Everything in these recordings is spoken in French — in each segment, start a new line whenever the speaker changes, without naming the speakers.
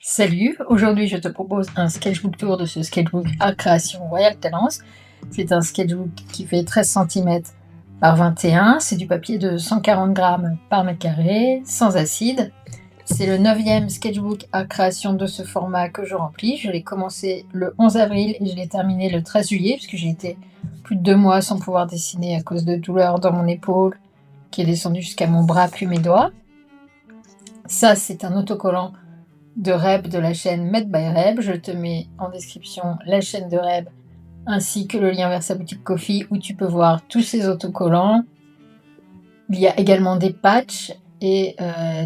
Salut, aujourd'hui je te propose un sketchbook tour de ce sketchbook à création Royal Talents. C'est un sketchbook qui fait 13 cm par 21, c'est du papier de 140 grammes par mètre carré, sans acide. C'est le 9e sketchbook à création de ce format que je remplis. Je l'ai commencé le 11 avril et je l'ai terminé le 13 juillet puisque j'ai été plus de 2 mois sans pouvoir dessiner à cause de douleurs dans mon épaule qui est descendue jusqu'à mon bras puis mes doigts. Ça, c'est un autocollant de Reb de la chaîne Made by Reb. Je te mets en description la chaîne de Reb ainsi que le lien vers sa boutique Ko-fi où tu peux voir tous ses autocollants. Il y a également des patchs et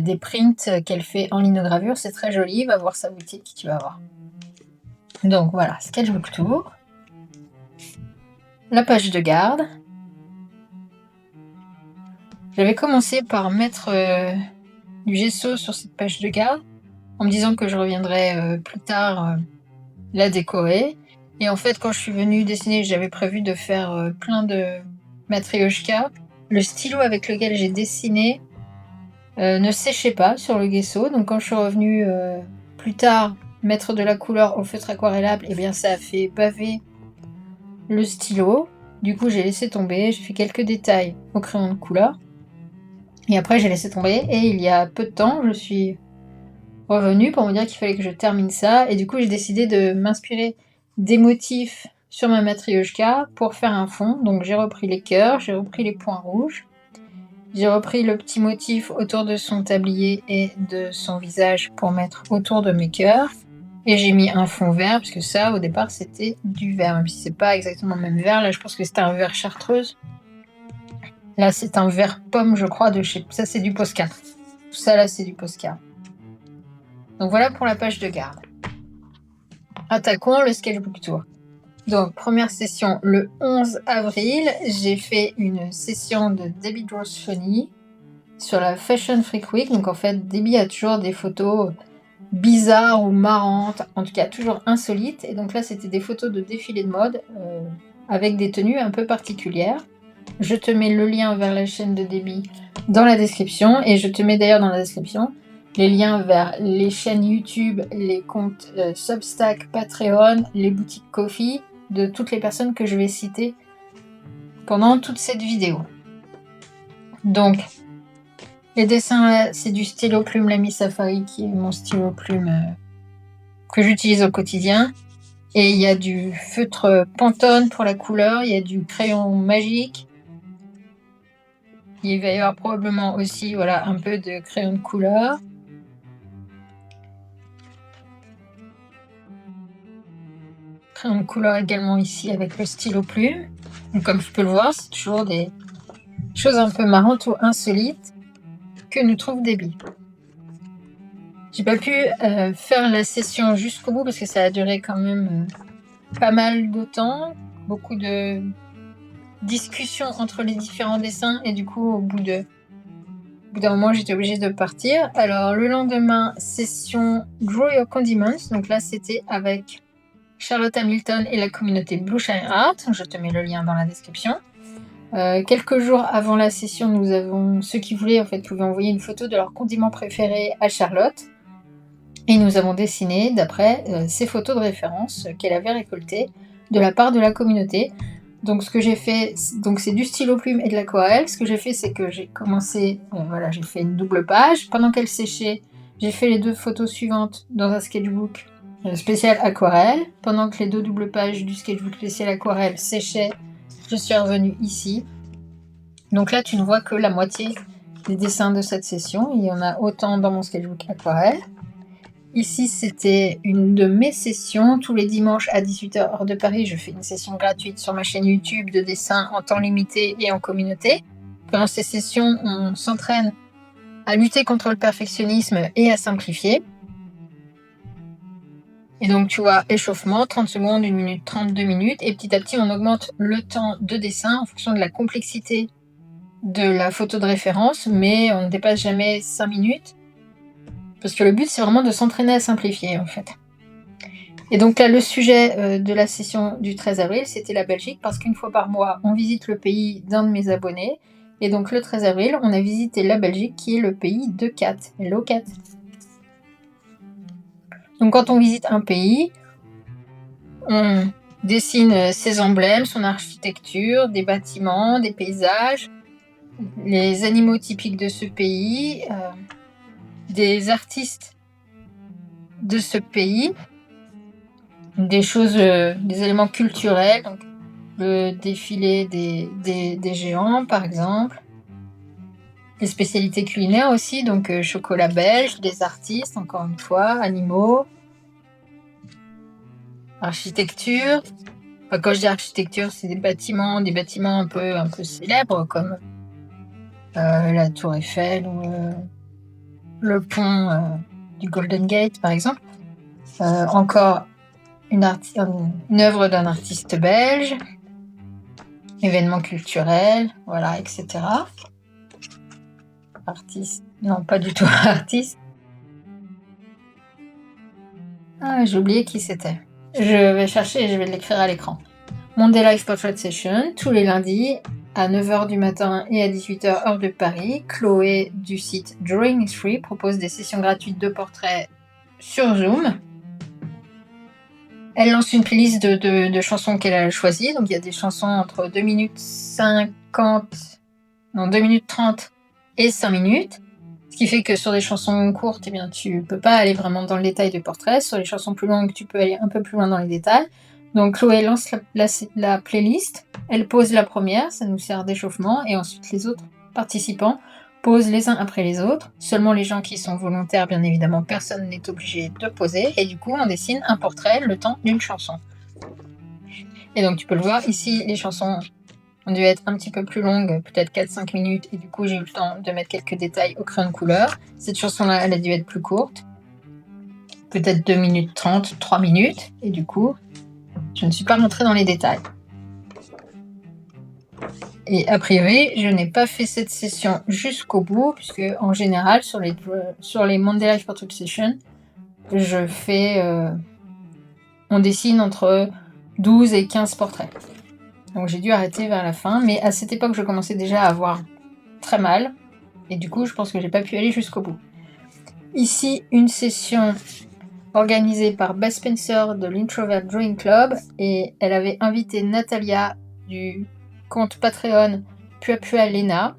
des prints qu'elle fait en linogravure. C'est très joli, va voir sa boutique, tu vas voir. Donc voilà, sketchbook tour. La page de garde. J'avais commencé par mettre du gesso sur cette page de garde en me disant que je reviendrais plus tard la décorer. Et en fait, quand je suis venue dessiner, j'avais prévu de faire plein de matryoshka. Le stylo avec lequel j'ai dessiné ne séchait pas sur le gesso. Donc quand je suis revenue plus tard mettre de la couleur au feutre aquarellable, et bien ça a fait baver le stylo. Du coup, j'ai laissé tomber. J'ai fait quelques détails au crayon de couleur. Et après, j'ai laissé tomber. Et il y a peu de temps, je suis revenue pour me dire qu'il fallait que je termine ça. Et du coup, j'ai décidé de m'inspirer des motifs sur ma matryoshka pour faire un fond. Donc j'ai repris les cœurs, j'ai repris les points rouges, j'ai repris le petit motif autour de son tablier et de son visage pour mettre autour de mes cœurs. Et j'ai mis un fond vert, parce que ça, au départ, c'était du vert, même si c'est pas exactement le même vert. Là, je pense que c'était un vert chartreuse. Là, c'est un vert pomme, je crois, de chez... Ça, c'est du Posca. Tout ça, là, c'est du Posca. Donc voilà pour la page de garde. Attaquons le sketchbook tour. Donc première session le 11 avril, j'ai fait une session de Debbie Draws Funny sur la Fashion Freak Week. Donc en fait, Debbie a toujours des photos bizarres ou marrantes, en tout cas toujours insolites. Et donc là, c'était des photos de défilés de mode avec des tenues un peu particulières. Je te mets le lien vers la chaîne de Debbie dans la description et je te mets d'ailleurs dans la description les liens vers les chaînes YouTube, les comptes Substack, Patreon, les boutiques Ko-fi de toutes les personnes que je vais citer pendant toute cette vidéo. Donc, les dessins, c'est du stylo plume Lamy Safari qui est mon stylo plume que j'utilise au quotidien. Et il y a du feutre Pantone pour la couleur, il y a du crayon magique. Il va y avoir probablement aussi voilà, un peu de crayon de couleur. Crayon de couleur également ici avec le stylo plume. Donc, comme tu peux le voir, c'est toujours des choses un peu marrantes ou insolites que nous trouve Debbie. J'ai pas pu faire la session jusqu'au bout parce que ça a duré quand même pas mal de temps. Beaucoup de discussions entre les différents dessins et du coup au bout d'un moment j'étais obligée de partir. Alors le lendemain, session Draw Your Condiments. Donc là c'était avec Charlotte Hamilton et la communauté Blue Shine Art. Je te mets le lien dans la description. Quelques jours avant la session, nous avons ceux qui voulaient en fait pouvaient envoyer une photo de leur condiment préféré à Charlotte. Et nous avons dessiné d'après ces photos de référence qu'elle avait récoltées de la part de la communauté. Donc ce que j'ai fait, donc c'est du stylo plume et de l'aquarelle. Ce que j'ai fait, c'est que j'ai commencé, voilà, j'ai fait une double page. Pendant qu'elle séchait, j'ai fait les 2 photos suivantes dans un sketchbook spécial aquarelle. Pendant que les 2 doubles pages du sketchbook spécial aquarelle séchaient, je suis revenue ici. Donc là, tu ne vois que la moitié des dessins de cette session. Il y en a autant dans mon sketchbook aquarelle. Ici, c'était une de mes sessions. Tous les dimanches à 18h heure de Paris, je fais une session gratuite sur ma chaîne YouTube de dessin en temps limité et en communauté. Pendant ces sessions, on s'entraîne à lutter contre le perfectionnisme et à simplifier. Et donc, tu vois, échauffement, 30 secondes, 1 minute 30, 2 minutes. Et petit à petit, on augmente le temps de dessin en fonction de la complexité de la photo de référence, mais on ne dépasse jamais 5 minutes. Parce que le but, c'est vraiment de s'entraîner à simplifier, en fait. Et donc là, le sujet de la session du 13 avril, c'était la Belgique, parce qu'une fois par mois, on visite le pays d'un de mes abonnés. Et donc le 13 avril, on a visité la Belgique, qui est le pays de Kat. Hello Kat. Donc quand on visite un pays, on dessine ses emblèmes, son architecture, des bâtiments, des paysages, les animaux typiques de ce pays, des artistes de ce pays, des choses, des éléments culturels, donc le défilé des géants par exemple, les spécialités culinaires aussi, donc chocolat belge, des artistes encore une fois, animaux, architecture. Enfin, quand je dis architecture, c'est des bâtiments un peu célèbres comme la Tour Eiffel ou le pont du Golden Gate par exemple. Encore une œuvre d'un artiste belge, événements culturels, voilà, etc. Artiste, non pas du tout artiste. Ah, j'ai oublié qui c'était. Je vais chercher et je vais l'écrire à l'écran. Monday Life Portrait Session, tous les lundis à 9h du matin et à 18h heure de Paris. Chloé du site Drawing is Free propose des sessions gratuites de portraits sur Zoom. Elle lance une playlist de chansons qu'elle a choisies. Donc il y a des chansons entre 2 minutes 30 et 5 minutes. Ce qui fait que sur des chansons courtes, eh bien, tu peux pas aller vraiment dans le détail du portrait. Sur les chansons plus longues, tu peux aller un peu plus loin dans les détails. Donc Chloé lance la playlist. Elle pose la première, ça nous sert d'échauffement. Et ensuite les autres participants posent les uns après les autres. Seulement les gens qui sont volontaires, bien évidemment, personne n'est obligé de poser. Et du coup, on dessine un portrait le temps d'une chanson. Et donc tu peux le voir, ici les chansons ont dû être un petit peu plus longues, peut-être 4-5 minutes, et du coup j'ai eu le temps de mettre quelques détails au crayon de couleur. Cette chanson-là, elle a dû être plus courte, peut-être 2 minutes 30, 3 minutes, et du coup, je ne suis pas rentrée dans les détails. Et a priori, je n'ai pas fait cette session jusqu'au bout, puisque en général, sur les Monday Life Portrait Session, je fais... on dessine entre 12 et 15 portraits. Donc j'ai dû arrêter vers la fin, mais à cette époque, je commençais déjà à avoir très mal, et du coup, je pense que j'ai pas pu aller jusqu'au bout. Ici, une session organisée par Beth Spencer de l'Introvert Drawing Club, et elle avait invité Natalia du compte Patreon Pua Lena.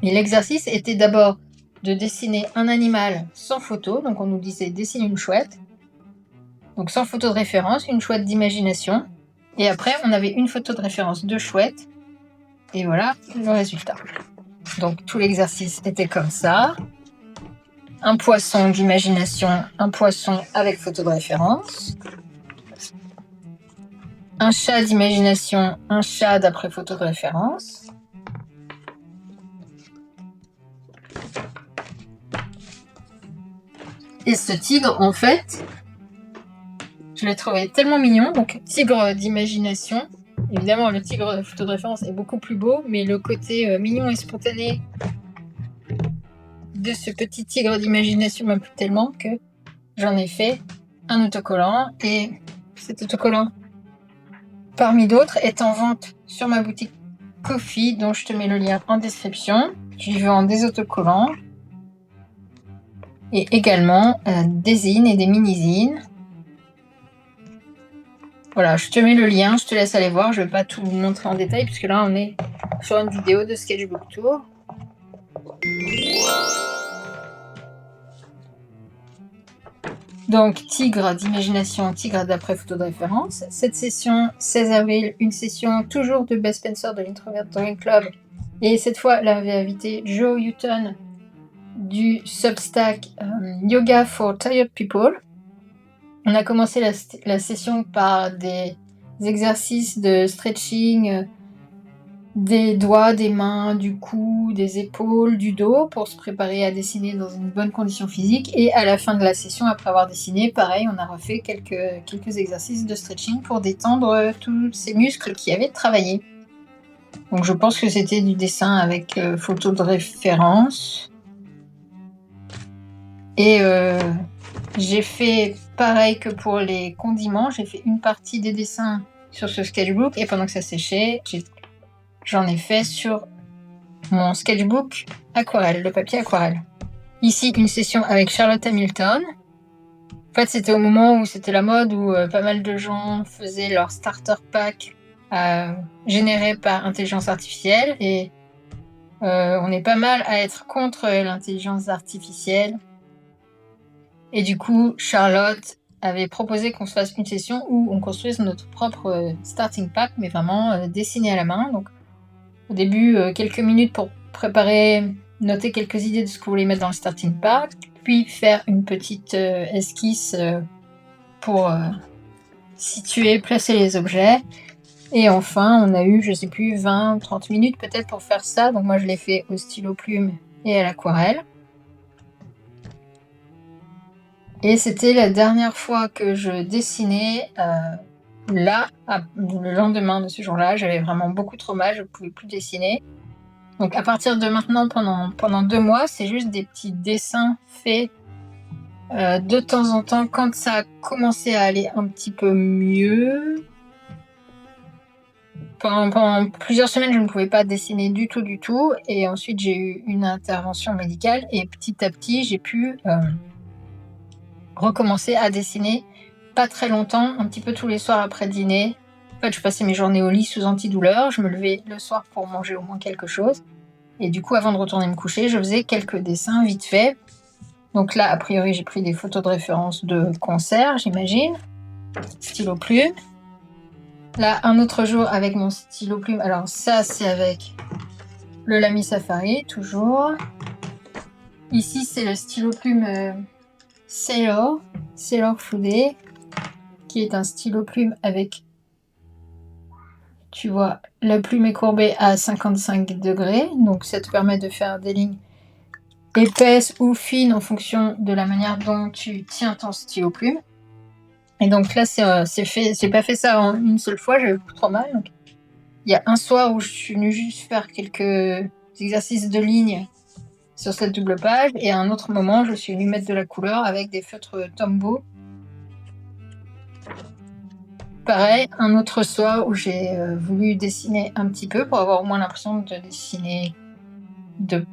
Et l'exercice était d'abord de dessiner un animal sans photo, donc on nous disait dessine une chouette, donc sans photo de référence, une chouette d'imagination. Et après, on avait une photo de référence de chouette. Et voilà le résultat. Donc tout l'exercice était comme ça. Un poisson d'imagination, un poisson avec photo de référence. Un chat d'imagination, un chat d'après photo de référence. Et ce tigre, en fait, je l'ai trouvé tellement mignon. Donc tigre d'imagination. Évidemment, le tigre de photo de référence est beaucoup plus beau, mais le côté mignon et spontané de ce petit tigre d'imagination m'a plu tellement que j'en ai fait un autocollant. Et cet autocollant, parmi d'autres, est en vente sur ma boutique Ko-fi, dont je te mets le lien en description. J'y vends des autocollants et également des zines et des mini-zines. Voilà, je te mets le lien, je te laisse aller voir. Je ne vais pas tout vous montrer en détail puisque là on est sur une vidéo de Sketchbook Tour. Donc tigre d'imagination, tigre d'après photo de référence. Cette session 16 avril, une session toujours de Beth Spencer de l'Introvert Drawing Club. Et cette fois, elle avait invité Joe Hutton du Substack Yoga for Tired People. On a commencé la session par des exercices de stretching des doigts, des mains, du cou, des épaules, du dos pour se préparer à dessiner dans une bonne condition physique. Et à la fin de la session, après avoir dessiné, pareil, on a refait quelques exercices de stretching pour détendre tous ces muscles qui avaient travaillé. Donc je pense que c'était du dessin avec photo de référence. Et j'ai fait pareil que pour les condiments, j'ai fait une partie des dessins sur ce sketchbook et pendant que ça séchait, j'en ai fait sur mon sketchbook aquarelle, le papier aquarelle. Ici, une session avec Charlotte Hamilton. En fait, c'était au moment où c'était la mode, où pas mal de gens faisaient leur starter pack généré par intelligence artificielle. Et on est pas mal à être contre l'intelligence artificielle. Et du coup, Charlotte avait proposé qu'on se fasse une session où on construise notre propre starting pack, mais vraiment dessiné à la main. Donc, au début, quelques minutes pour préparer, noter quelques idées de ce qu'on voulait mettre dans le starting pack, puis faire une petite esquisse pour situer, placer les objets. Et enfin, on a eu, je sais plus, 20 ou 30 minutes peut-être pour faire ça. Donc moi, je l'ai fait au stylo plume et à l'aquarelle. Et c'était la dernière fois que je dessinais. Là, le lendemain de ce jour-là, j'avais vraiment beaucoup trop mal, je ne pouvais plus dessiner. Donc à partir de maintenant, pendant 2 mois, c'est juste des petits dessins faits de temps en temps quand ça a commencé à aller un petit peu mieux. Pendant plusieurs semaines, je ne pouvais pas dessiner du tout. Et ensuite, j'ai eu une intervention médicale. Et petit à petit, j'ai pu recommencer à dessiner pas très longtemps, un petit peu tous les soirs après dîner. En fait, je passais mes journées au lit sous antidouleur. Je me levais le soir pour manger au moins quelque chose. Et du coup, avant de retourner me coucher, je faisais quelques dessins vite fait. Donc là, a priori, j'ai pris des photos de référence de concert, j'imagine. Stylo plume. Là, un autre jour avec mon stylo plume. Alors ça, c'est avec le Lamy Safari, toujours. Ici, c'est le stylo plume Sailor Foodé, qui est un stylo plume avec, tu vois, la plume est courbée à 55 degrés. Donc ça te permet de faire des lignes épaisses ou fines en fonction de la manière dont tu tiens ton stylo plume. Et donc là, c'est fait. J'ai pas fait ça en une seule fois, j'avais trop mal. Donc, il y a un soir où je suis venue juste faire quelques exercices de ligne sur cette double page, et à un autre moment, je suis venue mettre de la couleur avec des feutres Tombow. Pareil, un autre soir où j'ai voulu dessiner un petit peu pour avoir au moins l'impression de dessiner, de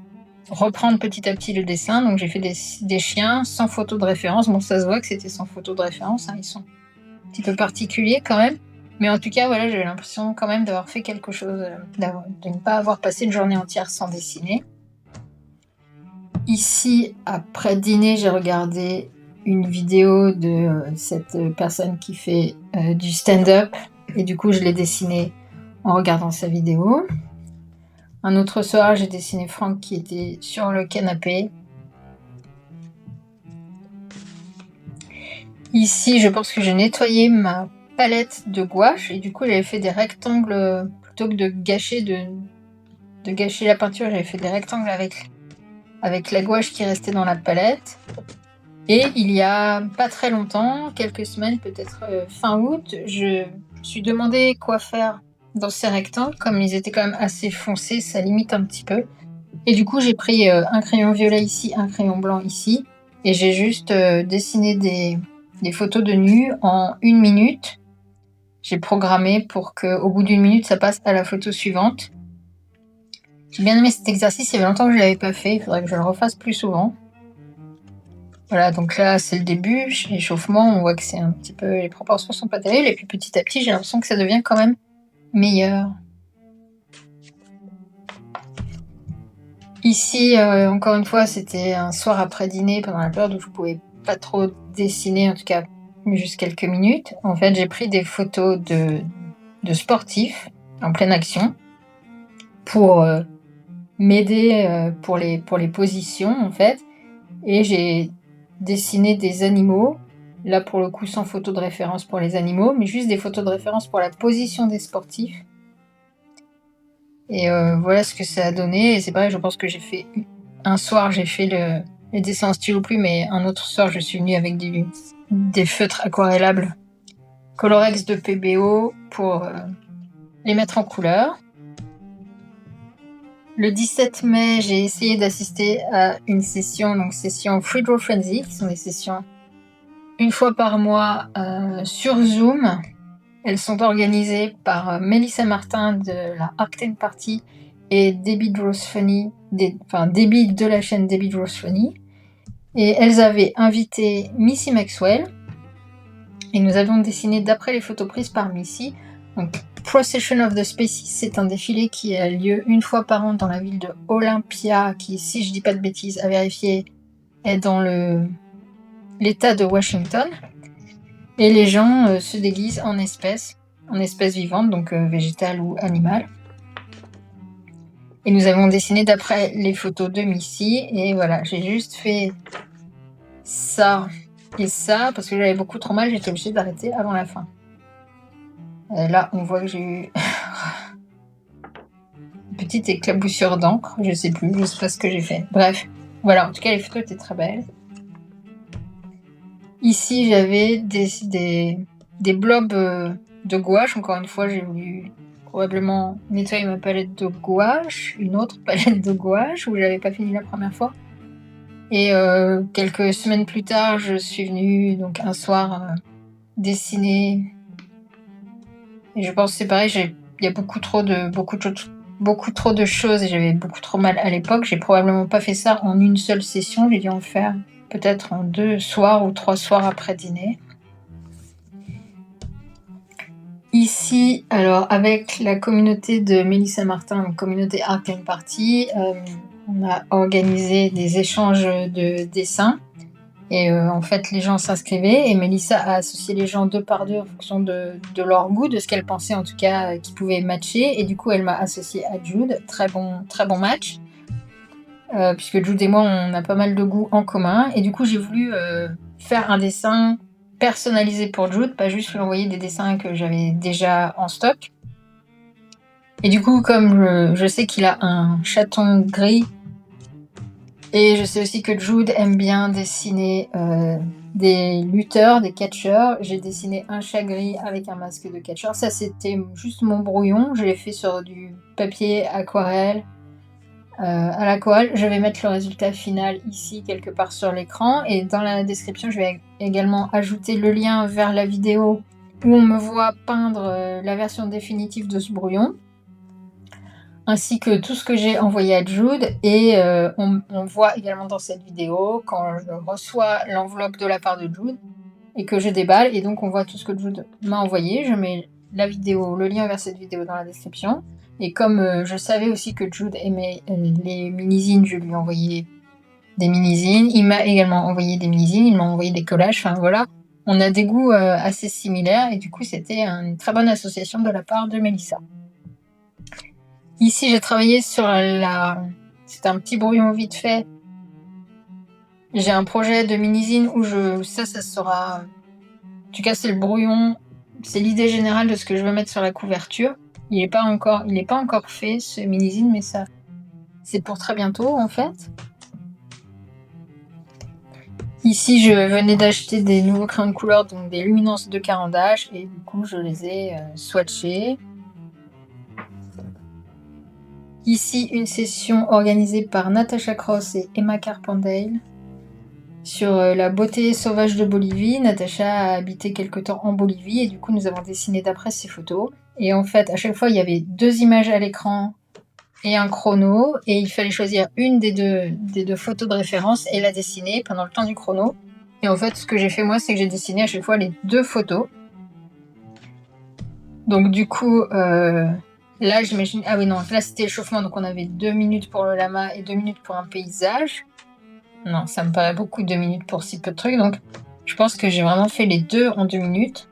reprendre petit à petit le dessin. Donc j'ai fait des chiens sans photo de référence. Bon, ça se voit que c'était sans photo de référence, hein, ils sont un petit peu particuliers quand même. Mais en tout cas, voilà, j'avais l'impression quand même d'avoir fait quelque chose, de ne pas avoir passé une journée entière sans dessiner. Ici, après dîner, j'ai regardé une vidéo de cette personne qui fait du stand-up. Et du coup, je l'ai dessiné en regardant sa vidéo. Un autre soir, j'ai dessiné Franck qui était sur le canapé. Ici, je pense que j'ai nettoyé ma palette de gouache. Et du coup, j'avais fait des rectangles, plutôt que de gâcher la peinture, j'avais fait des rectangles avec la gouache qui restait dans la palette. Et il y a pas très longtemps, quelques semaines, peut-être fin août, je me suis demandé quoi faire dans ces rectangles. Comme ils étaient quand même assez foncés, ça limite un petit peu. Et du coup, j'ai pris un crayon violet ici, un crayon blanc ici. Et j'ai juste dessiné des photos de nus en 1 minute. J'ai programmé pour qu'au bout d'1 minute, ça passe à la photo suivante. J'ai bien aimé cet exercice, il y avait longtemps que je ne l'avais pas fait. Il faudrait que je le refasse plus souvent. Voilà, donc là, c'est le début, l'échauffement, on voit que c'est un petit peu, les proportions sont pas terribles, et puis petit à petit, j'ai l'impression que ça devient quand même meilleur. Ici, encore une fois, c'était un soir après dîner, pendant la période où je pouvais pas trop dessiner, en tout cas, juste quelques minutes. En fait, j'ai pris des photos de sportifs en pleine action pour m'aider pour les positions, en fait, et j'ai dessiner des animaux, là pour le coup sans photo de référence pour les animaux, mais juste des photos de référence pour la position des sportifs. Et voilà ce que ça a donné. Et c'est pareil, je pense que j'ai fait un soir, j'ai fait les dessins en stylo plume, et un autre soir, je suis venue avec des feutres aquarellables Colorex de PBO pour les mettre en couleur. Le 17 mai, j'ai essayé d'assister à une session, donc session Free Draw Frenzy, qui sont des sessions une fois par mois sur Zoom. Elles sont organisées par Mélissa Martin de la Arcane Party et Debbie Draws Funny, Debbie de la chaîne Debbie Draws Funny. Et elles avaient invité Missy Maxwell. Et nous avions dessiné d'après les photos prises par Missy. Donc, Procession of the Species, c'est un défilé qui a lieu une fois par an dans la ville de Olympia, qui, si je dis pas de bêtises, à vérifier, est dans l'État de Washington. Et les gens se déguisent en espèces vivantes, donc végétales ou animales. Et nous avons dessiné d'après les photos de Missy. Et voilà, j'ai juste fait ça et ça, parce que j'avais beaucoup trop mal, j'étais obligée d'arrêter avant la fin. Là, on voit que j'ai eu une petite éclaboussure d'encre, je sais pas ce que j'ai fait. Bref, voilà, en tout cas, les photos étaient très belles. Ici, j'avais des blobs de gouache. Encore une fois, j'ai voulu probablement nettoyer ma palette de gouache, une autre palette de gouache, où j'avais pas fini la première fois. Et quelques semaines plus tard, je suis venue, donc un soir, dessiner. Et je pense que c'est pareil, il y a beaucoup trop de choses et j'avais beaucoup trop mal à l'époque. J'ai probablement pas fait ça en une seule session, j'ai dû en faire peut-être en 2 soirs ou 3 soirs après dîner. Ici, alors avec la communauté de Mélissa Martin, la communauté Art and Party, on a organisé des échanges de dessins. Et en fait, les gens s'inscrivaient et Mélissa a associé les gens 2 par 2 en fonction de leur goût, de ce qu'elle pensait en tout cas qui pouvait matcher. Et du coup, elle m'a associée à Jude. Très bon match. Puisque Jude et moi, on a pas mal de goûts en commun. Et du coup, j'ai voulu faire un dessin personnalisé pour Jude, pas juste lui envoyer des dessins que j'avais déjà en stock. Et du coup, comme je sais qu'il a un chaton gris, et je sais aussi que Jude aime bien dessiner des lutteurs, des catcheurs. J'ai dessiné un chat gris avec un masque de catcheur. Ça, c'était juste mon brouillon. Je l'ai fait sur du papier aquarelle à l'aquarelle. Je vais mettre le résultat final ici, quelque part sur l'écran. Et dans la description, je vais également ajouter le lien vers la vidéo où on me voit peindre la version définitive de ce brouillon, ainsi que tout ce que j'ai envoyé à Jude. Et on voit également dans cette vidéo quand je reçois l'enveloppe de la part de Jude et que je déballe, et donc on voit tout ce que Jude m'a envoyé. Je mets la vidéo, le lien vers cette vidéo dans la description. Et comme je savais aussi que Jude aimait les mini-zines, je lui ai envoyé des mini-zines. Il m'a également envoyé des mini-zines, il m'a envoyé des collages, enfin voilà. On a des goûts assez similaires et du coup c'était une très bonne association de la part de Mélissa. Ici, j'ai travaillé sur c'est un petit brouillon vite fait. J'ai un projet de mini-zine où ça sera... En tout cas, c'est le brouillon, c'est l'idée générale de ce que je veux mettre sur la couverture. Il n'est pas encore fait, ce mini-zine, mais ça, c'est pour très bientôt, en fait. Ici, je venais d'acheter des nouveaux crayons de couleur, donc des Luminance de Caran-d'Ache, et du coup, je les ai swatchés. Ici, une session organisée par Natasha Cross et Emma Carpendale sur la beauté sauvage de Bolivie. Natasha a habité quelque temps en Bolivie et du coup, nous avons dessiné d'après ses photos. Et en fait, à chaque fois, il y avait 2 images à l'écran et un chrono, et il fallait choisir une des deux photos de référence et la dessiner pendant le temps du chrono. Et en fait, ce que j'ai fait moi, c'est que j'ai dessiné à chaque fois les 2 photos. Donc du coup, là, j'imagine... Ah oui, non, là, c'était l'échauffement, donc on avait 2 minutes pour le lama et 2 minutes pour un paysage. Non, ça me paraît beaucoup, 2 minutes pour si peu de trucs, donc je pense que j'ai vraiment fait les 2 en 2 minutes.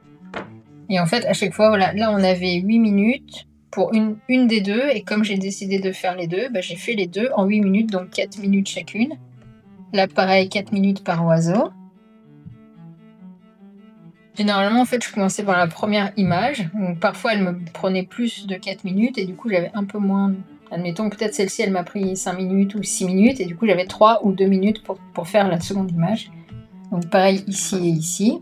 Et en fait, à chaque fois, voilà, là, on avait 8 minutes pour une des 2, et comme j'ai décidé de faire les 2, j'ai fait les 2 en 8 minutes, donc 4 minutes chacune. Là, pareil, 4 minutes par oiseau. Généralement, en fait, je commençais par la première image. Donc, parfois, elle me prenait plus de 4 minutes et du coup, j'avais un peu moins. Admettons, peut-être celle-ci, elle m'a pris 5 minutes ou 6 minutes et du coup, j'avais 3 ou 2 minutes pour faire la seconde image. Donc, pareil ici et ici.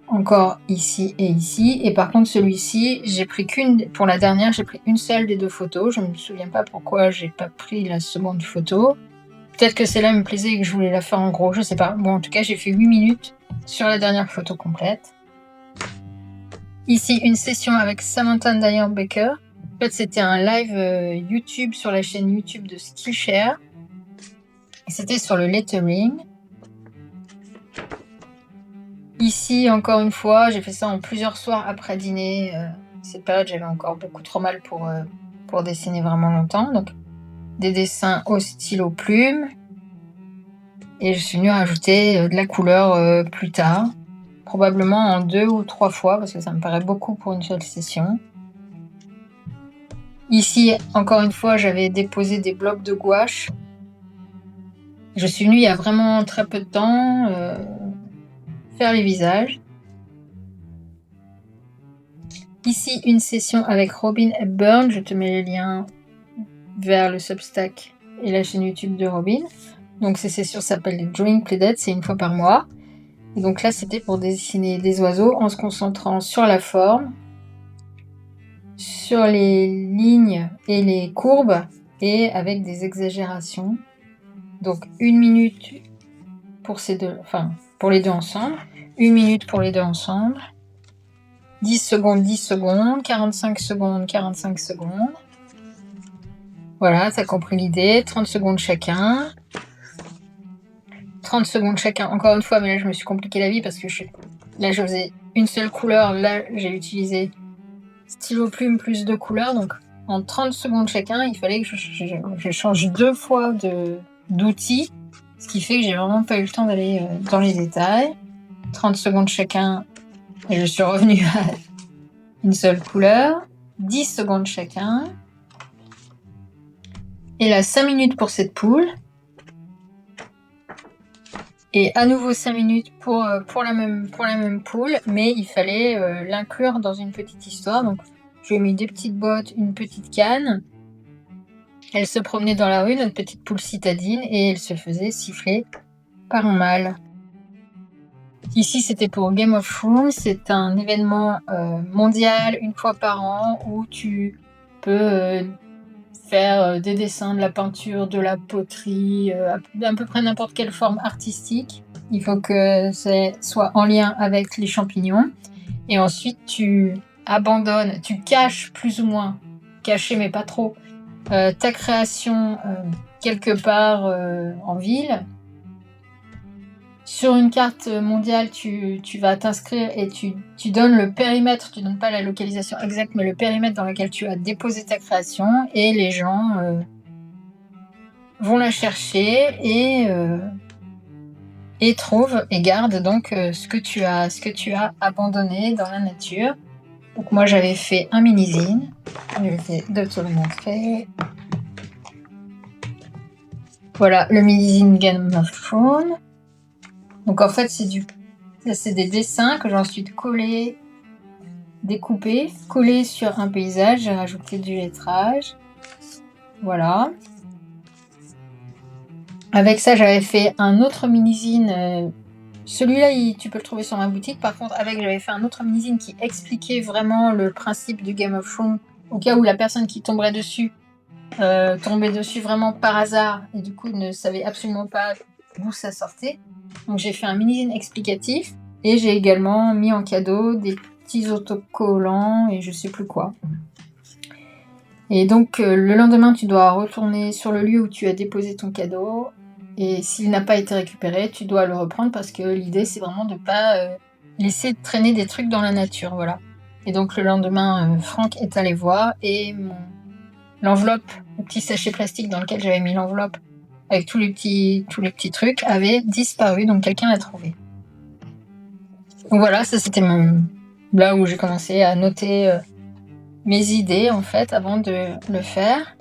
Encore ici et ici. Et par contre, celui-ci, pour la dernière, j'ai pris une seule des 2 photos. Je ne me souviens pas pourquoi j'ai pas pris la seconde photo. Peut-être que celle-là me plaisait et que je voulais la faire en gros, je sais pas. Bon, en tout cas, j'ai fait 8 minutes sur la dernière photo complète. Ici, une session avec Samantha Dyer Baker. En fait, c'était un live YouTube sur la chaîne YouTube de Skillshare. C'était sur le lettering. Ici, encore une fois, j'ai fait ça en plusieurs soirs après dîner. Cette période, j'avais encore beaucoup trop mal pour dessiner vraiment longtemps. Donc, des dessins au stylo plume. Et je suis venue rajouter de la couleur plus tard. Probablement en 2 ou 3 fois, parce que ça me paraît beaucoup pour une seule session. Ici, encore une fois, j'avais déposé des blocs de gouache. Je suis venue il y a vraiment très peu de temps faire les visages. Ici, une session avec Robin Hepburn. Je te mets les liens vers le Substack et la chaîne YouTube de Robin. Donc ces sessions s'appellent les Drawing Pleated, c'est une fois par mois. Et donc là, c'était pour dessiner des oiseaux en se concentrant sur la forme, sur les lignes et les courbes, et avec des exagérations. Donc 1 minute pour pour les deux ensemble, 1 minute pour les deux ensemble, 10 secondes, 10 secondes, 45 secondes, 45 secondes. Voilà, t'as compris l'idée, 30 secondes chacun. 30 secondes chacun, encore une fois, mais là je me suis compliqué la vie parce que là je faisais une seule couleur, là j'ai utilisé stylo plume plus 2 couleurs, donc en 30 secondes chacun, il fallait que je change 2 fois d'outil, ce qui fait que j'ai vraiment pas eu le temps d'aller dans les détails. 30 secondes chacun, et je suis revenue à une seule couleur. 10 secondes chacun. Et là, 5 minutes pour cette poule. Et à nouveau 5 minutes pour la même poule, mais il fallait l'inclure dans une petite histoire. Donc, je lui ai mis des petites bottes, une petite canne. Elle se promenait dans la rue, notre petite poule citadine, et elle se faisait siffler par un mâle. Ici, c'était pour Game of Thrones. C'est un événement mondial, une fois par an, où tu peux faire des dessins, de la peinture, de la poterie, à peu près n'importe quelle forme artistique. Il faut que ça soit en lien avec les champignons. Et ensuite, tu abandonnes, tu caches plus ou moins, caché mais pas trop, ta création quelque part en ville. Sur une carte mondiale, tu vas t'inscrire et tu donnes le périmètre, tu donnes pas la localisation exacte, mais le périmètre dans lequel tu as déposé ta création, et les gens vont la chercher et trouvent et gardent donc ce que tu as abandonné dans la nature. Donc moi j'avais fait un mini-zine, je vais essayer de te le montrer. Voilà le mini-zine Game of Thrones. Donc en fait c'est des dessins que j'ai ensuite découpés, collés sur un paysage. J'ai rajouté du lettrage. Voilà. Avec ça, j'avais fait un autre mini-zine. Celui-là, tu peux le trouver sur ma boutique. Par contre, j'avais fait un autre mini-zine qui expliquait vraiment le principe du Game of Thrones, au cas où la personne qui tomberait dessus tombait dessus vraiment par hasard et du coup ne savait absolument pas d'où ça sortait. Donc j'ai fait un mini-zine explicatif et j'ai également mis en cadeau des petits autocollants et je sais plus quoi. Et donc le lendemain, tu dois retourner sur le lieu où tu as déposé ton cadeau, et s'il n'a pas été récupéré, tu dois le reprendre parce que l'idée c'est vraiment de pas laisser traîner des trucs dans la nature, voilà. Et donc le lendemain, Franck est allé voir et l'enveloppe, le petit sachet plastique dans lequel j'avais mis l'enveloppe avec tous les petits trucs avait disparu, donc quelqu'un l'a trouvé. Donc voilà, ça c'était là où j'ai commencé à noter mes idées en fait avant de le faire.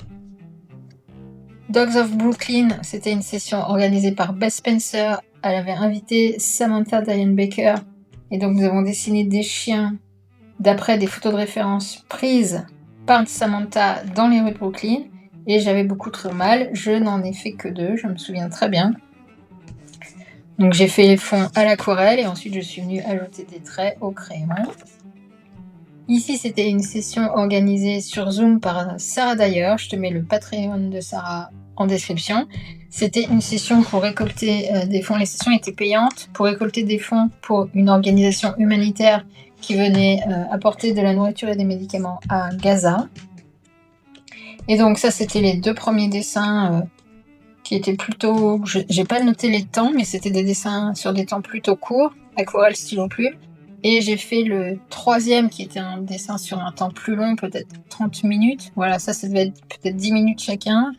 Dogs of Brooklyn, c'était une session organisée par Beth Spencer. Elle avait invité Samantha Diane Baker et donc nous avons dessiné des chiens d'après des photos de référence prises par Samantha dans les rues de Brooklyn. Et j'avais beaucoup trop mal, je n'en ai fait que 2, je me souviens très bien. Donc j'ai fait les fonds à l'aquarelle et ensuite je suis venue ajouter des traits au crayon. Ici c'était une session organisée sur Zoom par Sarah Dyer, je te mets le Patreon de Sarah en description. C'était une session pour récolter des fonds, les sessions étaient payantes, pour récolter des fonds pour une organisation humanitaire qui venait apporter de la nourriture et des médicaments à Gaza. Et donc ça, c'était les 2 premiers dessins qui était plutôt... J'ai pas noté les temps, mais c'était des dessins sur des temps plutôt courts, aquarelle, stylo, plume. Et j'ai fait le 3e qui était un dessin sur un temps plus long, peut-être 30 minutes. Voilà, ça devait être peut-être 10 minutes chacun.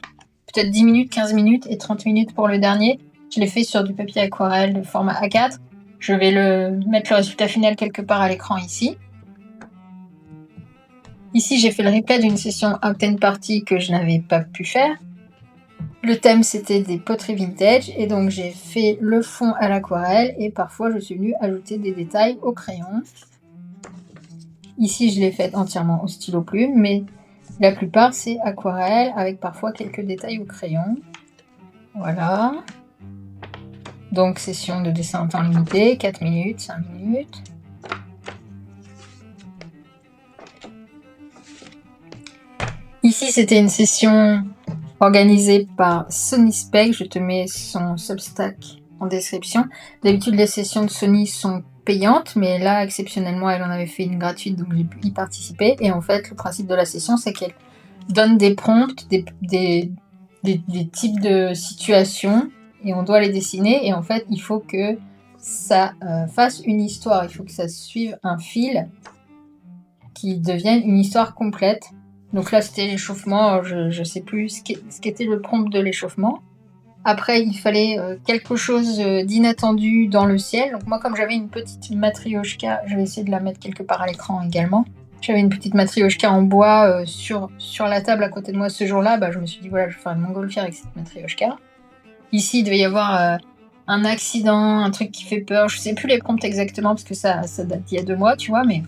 Peut-être 10 minutes, 15 minutes et 30 minutes pour le dernier. Je l'ai fait sur du papier aquarelle de format A4. Je vais mettre le résultat final quelque part à l'écran ici. Ici, j'ai fait le replay d'une session Octane Party que je n'avais pas pu faire. Le thème, c'était des poteries vintage, et donc j'ai fait le fond à l'aquarelle, et parfois je suis venue ajouter des détails au crayon. Ici, je l'ai fait entièrement au stylo plume, mais la plupart, c'est aquarelle, avec parfois quelques détails au crayon. Voilà. Donc, session de dessin en temps limité, 4 minutes, 5 minutes. Ici, c'était une session organisée par Sony Spec. Je te mets son Substack en description. D'habitude, les sessions de Sony sont payantes, mais là, exceptionnellement, elle en avait fait une gratuite, donc j'ai pu y participer. Et en fait, le principe de la session, c'est qu'elle donne des prompts, des types de situations, et on doit les dessiner. Et en fait, il faut que ça fasse une histoire. Il faut que ça suive un fil qui devienne une histoire complète. Donc là, c'était l'échauffement. Je sais plus ce qu'était le prompt de l'échauffement. Après, il fallait quelque chose d'inattendu dans le ciel. Donc moi, comme j'avais une petite matrioshka, je vais essayer de la mettre quelque part à l'écran également. J'avais une petite matrioshka en bois sur la table à côté de moi ce jour-là. Je me suis dit, voilà, je vais faire une montgolfière avec cette matrioshka. Ici, il devait y avoir un accident, un truc qui fait peur. Je sais plus les prompts exactement parce que ça date d'il y a 2 mois, tu vois, mais...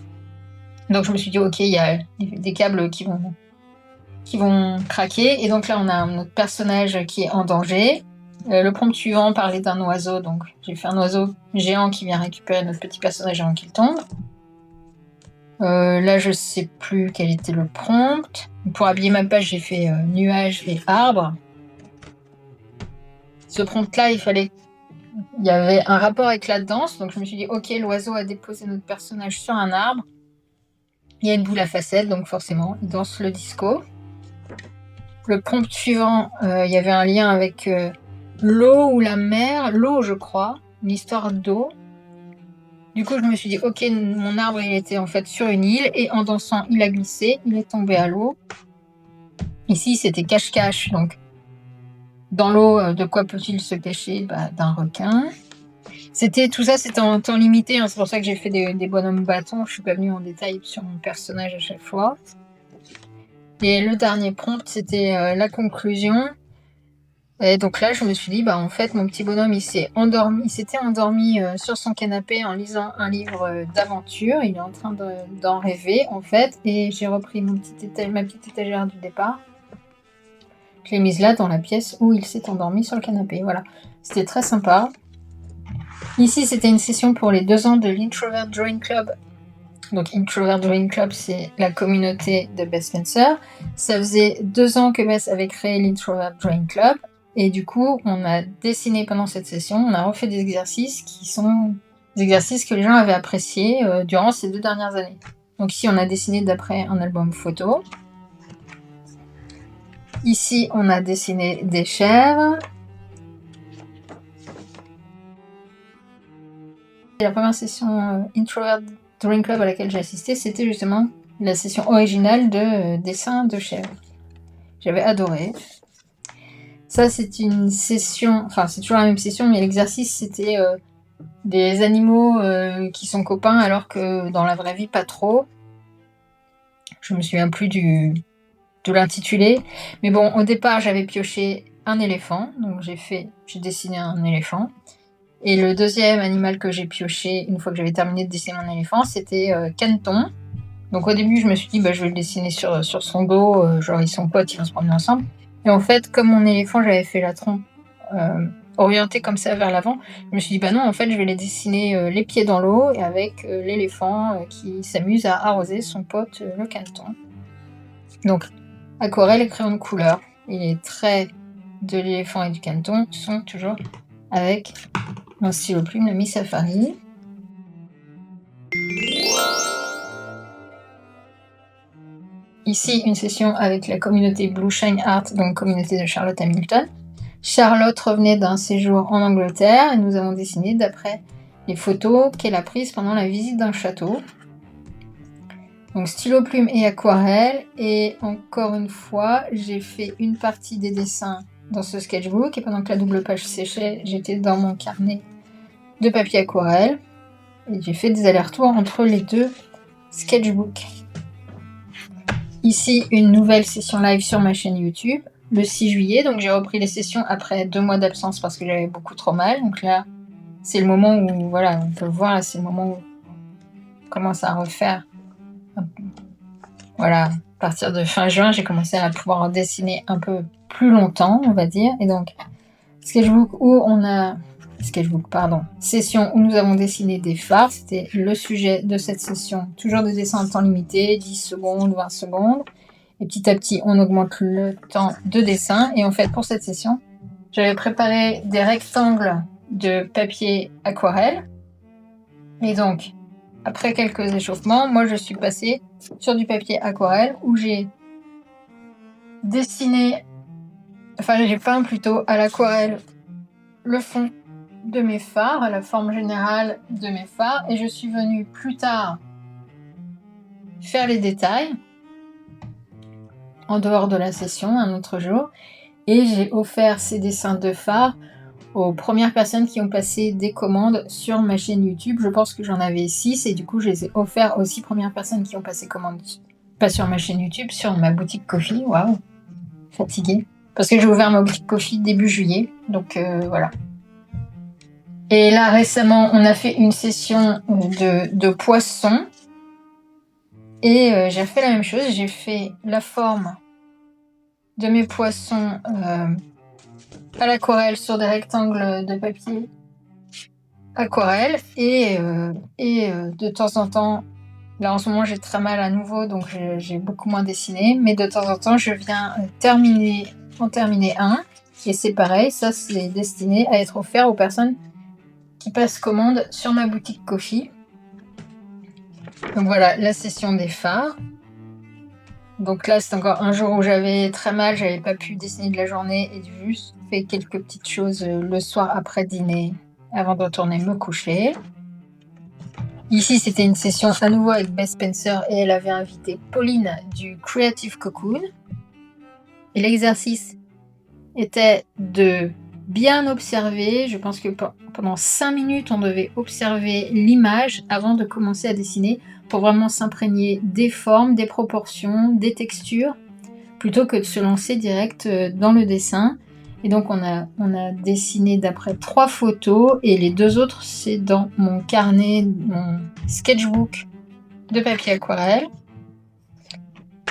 Donc je me suis dit, ok, il y a des câbles qui vont craquer. Et donc là, on a notre personnage qui est en danger. Le prompt suivant parlait d'un oiseau. Donc j'ai fait un oiseau géant qui vient récupérer notre petit personnage avant qu'il tombe. Là, je sais plus quel était le prompt. Pour habiller ma page, j'ai fait nuages et arbres. Ce prompt-là, il y avait un rapport avec la danse. Donc je me suis dit, ok, l'oiseau a déposé notre personnage sur un arbre. Il y a une boule à facettes, donc forcément, il danse le disco. Le prompt suivant, il y avait un lien avec l'eau ou la mer. L'eau, je crois. Une histoire d'eau. Du coup, je me suis dit, ok, mon arbre, il était en fait sur une île. Et en dansant, il a glissé. Il est tombé à l'eau. Ici, c'était cache-cache. Donc, dans l'eau, de quoi peut-il se cacher? D'un requin. Tout ça, c'était en temps limité. Hein. C'est pour ça que j'ai fait des bonhommes bâtons. Je suis pas venue en détail sur mon personnage à chaque fois. Et le dernier prompt, c'était la conclusion. Et donc là, je me suis dit, en fait, mon petit bonhomme, il s'était endormi sur son canapé en lisant un livre d'aventure. Il est en train d'en rêver, en fait. Et j'ai repris ma petite étagère du départ. Je l'ai mise là, dans la pièce où il s'est endormi sur le canapé. Voilà. C'était très sympa. Ici, c'était une session pour les 2 ans de l'Introvert Drawing Club. Donc, Introvert Drawing Club, c'est la communauté de Beth Spencer. Ça faisait 2 ans que Beth avait créé l'Introvert Drawing Club. Et du coup, on a dessiné pendant cette session. On a refait des exercices qui sont des exercices que les gens avaient appréciés durant ces 2 dernières années. Donc ici, on a dessiné d'après un album photo. Ici, on a dessiné des chèvres. Et la première session Introvert Drawing Club à laquelle j'ai assisté, c'était justement la session originale de dessin de chèvres. J'avais adoré. Ça, c'est une session... Enfin, c'est toujours la même session, mais l'exercice, c'était des animaux qui sont copains, alors que dans la vraie vie, pas trop. Je me souviens plus de l'intitulé. Mais bon, au départ, j'avais pioché un éléphant. Donc, j'ai dessiné un éléphant. Et le deuxième animal que j'ai pioché, une fois que j'avais terminé de dessiner mon éléphant, c'était Canton. Donc au début, je me suis dit, je vais le dessiner sur son dos, genre ils sont potes, ils vont se promener ensemble. Et en fait, comme mon éléphant, j'avais fait la trompe orientée comme ça vers l'avant, je me suis dit, non, en fait, je vais les dessiner les pieds dans l'eau, et avec l'éléphant qui s'amuse à arroser son pote, le Canton. Donc, aquarelle et crayon de couleur. Et les traits de l'éléphant et du Canton sont toujours avec mon stylo plume, la Miss Safari. Ici, une session avec la communauté Blue Shine Art, donc communauté de Charlotte Hamilton. Charlotte revenait d'un séjour en Angleterre et nous avons dessiné d'après les photos qu'elle a prises pendant la visite d'un château. Donc stylo, plume et aquarelle. Et encore une fois, j'ai fait une partie des dessins dans ce sketchbook et pendant que la double page séchait, j'étais dans mon carnet de papier aquarelle et j'ai fait des allers-retours entre les deux sketchbooks. Ici, une nouvelle session live sur ma chaîne YouTube le 6 juillet. Donc j'ai repris les sessions après 2 mois d'absence parce que j'avais beaucoup trop mal. Donc là, c'est le moment où, voilà, on peut voir, là, c'est le moment où on commence à refaire. Voilà, à partir de fin juin, j'ai commencé à pouvoir dessiner un peu plus longtemps, on va dire. Et donc, session où nous avons dessiné des phares. C'était le sujet de cette session. Toujours des dessins en temps limité, 10 secondes, 20 secondes. Et petit à petit, on augmente le temps de dessin. Et en fait, pour cette session, j'avais préparé des rectangles de papier aquarelle. Et donc, après quelques échauffements, moi je suis passée sur du papier aquarelle où j'ai dessiné, enfin j'ai peint plutôt à l'aquarelle le fond de mes phares, la forme générale de mes phares, et je suis venue plus tard faire les détails en dehors de la session, un autre jour, et j'ai offert ces dessins de phares aux premières personnes qui ont passé des commandes sur ma chaîne YouTube. Je pense que j'en avais 6 et du coup je les ai offerts aux 6 premières personnes qui ont passé commande, pas sur ma chaîne YouTube, sur ma boutique Ko-fi. Waouh, fatiguée. Parce que j'ai ouvert ma boutique Ko-fi début juillet, donc voilà. Et là récemment, on a fait une session de poissons et j'ai fait la même chose. J'ai fait la forme de mes poissons à l'aquarelle sur des rectangles de papier aquarelle et de temps en temps, là en ce moment j'ai très mal à nouveau donc j'ai beaucoup moins dessiné, mais de temps en temps je viens en terminer un et c'est pareil, ça c'est destiné à être offert aux personnes qui passent commande sur ma boutique Ko-fi. Donc voilà la session des phares. Donc là c'est encore un jour où j'avais très mal, j'avais pas pu dessiner de la journée et j'ai juste fait quelques petites choses le soir après dîner avant de retourner me coucher. Ici, c'était une session à nouveau avec Beth Spencer et elle avait invité Pauline du Creative Cocoon. Et l'exercice était de bien observer. Je pense que pendant 5 minutes, on devait observer l'image avant de commencer à dessiner pour vraiment s'imprégner des formes, des proportions, des textures, plutôt que de se lancer direct dans le dessin. Et donc on a dessiné d'après 3 photos et les 2 autres c'est dans mon carnet, mon sketchbook de papier aquarelle.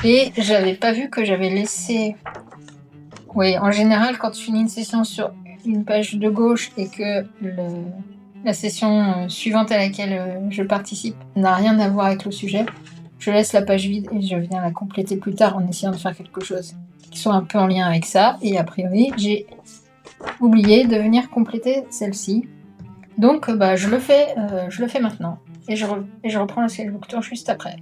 Et j'avais pas vu que j'avais laissé... Oui, en général quand tu finis une session sur une page de gauche et que la session suivante à laquelle je participe n'a rien à voir avec le sujet, je laisse la page vide et je viens la compléter plus tard en essayant de faire quelque chose qui soit un peu en lien avec ça. Et a priori, j'ai oublié de venir compléter celle-ci. Donc je le fais maintenant. Et je reprends le sketchbook tour juste après.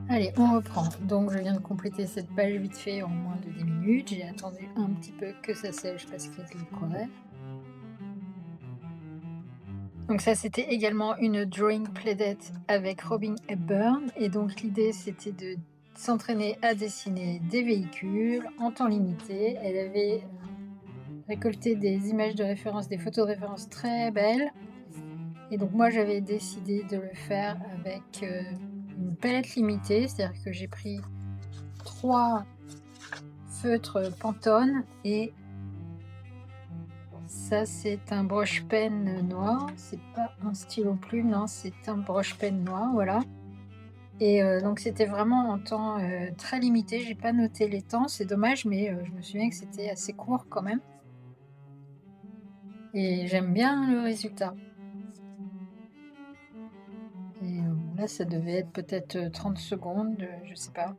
Allez, on reprend. Donc je viens de compléter cette page vite fait en moins de 10 minutes. J'ai attendu un petit peu que ça sèche parce qu'il y a de l'aquarelle. Donc ça c'était également une drawing playdate avec Robin Hepburn. Et donc l'idée c'était de s'entraîner à dessiner des véhicules en temps limité. Elle avait récolté des images de référence, des photos de référence très belles. Et donc moi j'avais décidé de le faire avec une palette limitée, c'est-à-dire que j'ai pris 3 feutres Pantone et ça c'est un broche pen noir, c'est pas un stylo plume, non c'est un broche pen noir, voilà. Et donc c'était vraiment en temps très limité, j'ai pas noté les temps, c'est dommage, mais je me souviens que c'était assez court quand même. Et j'aime bien le résultat. Et là ça devait être peut-être 30 secondes, je sais pas.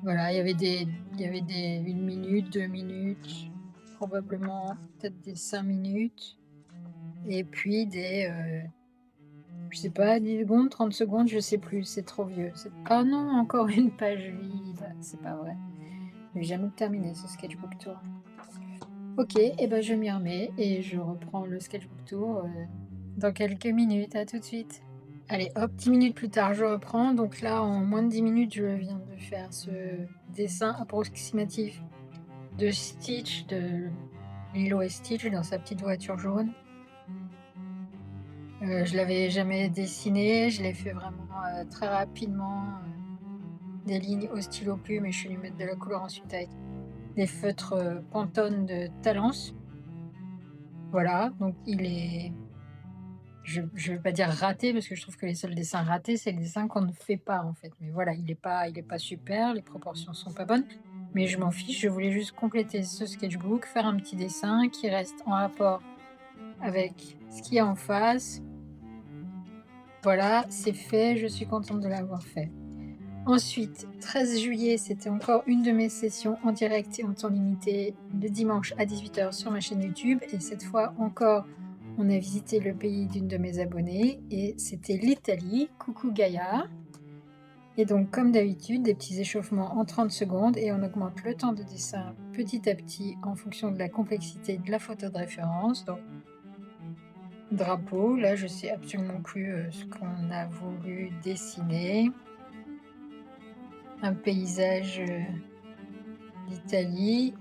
Voilà, il y avait des 1 minute, 2 minutes, probablement peut-être des 5 minutes, et puis des Je sais pas, 10 secondes, 30 secondes, je sais plus, c'est trop vieux. Oh non, encore une page vide, c'est pas vrai. Je vais jamais le terminer ce sketchbook tour. Ok, et ben je m'y remets et je reprends le sketchbook tour dans quelques minutes. À tout de suite. Allez hop, 10 minutes plus tard je reprends. Donc là en moins de 10 minutes je viens de faire ce dessin approximatif de Stitch, de Lilo et Stitch dans sa petite voiture jaune. Je l'avais jamais dessiné, je l'ai fait vraiment très rapidement, des lignes au stylo plume et je suis allée mettre de la couleur ensuite avec des feutres Pantone de Talence. Voilà, donc il est, je vais pas dire raté parce que je trouve que les seuls dessins ratés c'est les dessins qu'on ne fait pas en fait. Mais voilà, il est pas super, les proportions sont pas bonnes, mais je m'en fiche, je voulais juste compléter ce sketchbook, faire un petit dessin qui reste en rapport avec ce qu'il y a en face. Voilà, c'est fait, je suis contente de l'avoir fait. Ensuite, 13 juillet, c'était encore une de mes sessions en direct et en temps limité le dimanche à 18h sur ma chaîne YouTube. Et cette fois encore, on a visité le pays d'une de mes abonnées et c'était l'Italie. Coucou Gaïa. Et donc, comme d'habitude, des petits échauffements en 30 secondes et on augmente le temps de dessin petit à petit en fonction de la complexité de la photo de référence. Donc, drapeau, là je sais absolument plus ce qu'on a voulu dessiner. Un paysage d'Italie,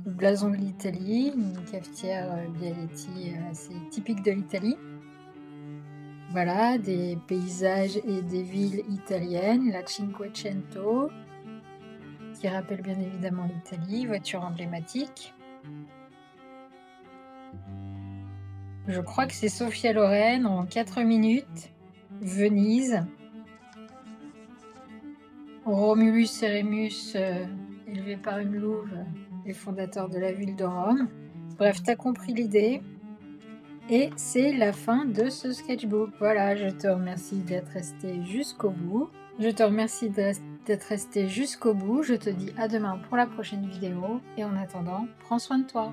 le blason de l'Italie, une cafetière Bialetti assez typique de l'Italie. Voilà, des paysages et des villes italiennes, la Cinquecento, qui rappelle bien évidemment l'Italie, voiture emblématique. Je crois que c'est Sophia Loren en 4 minutes, Venise. Romulus et Rémus, élevé par une louve, les fondateurs de la ville de Rome. Bref, t'as compris l'idée. Et c'est la fin de ce sketchbook. Voilà, je te remercie d'être resté jusqu'au bout. Je te dis à demain pour la prochaine vidéo. Et en attendant, prends soin de toi.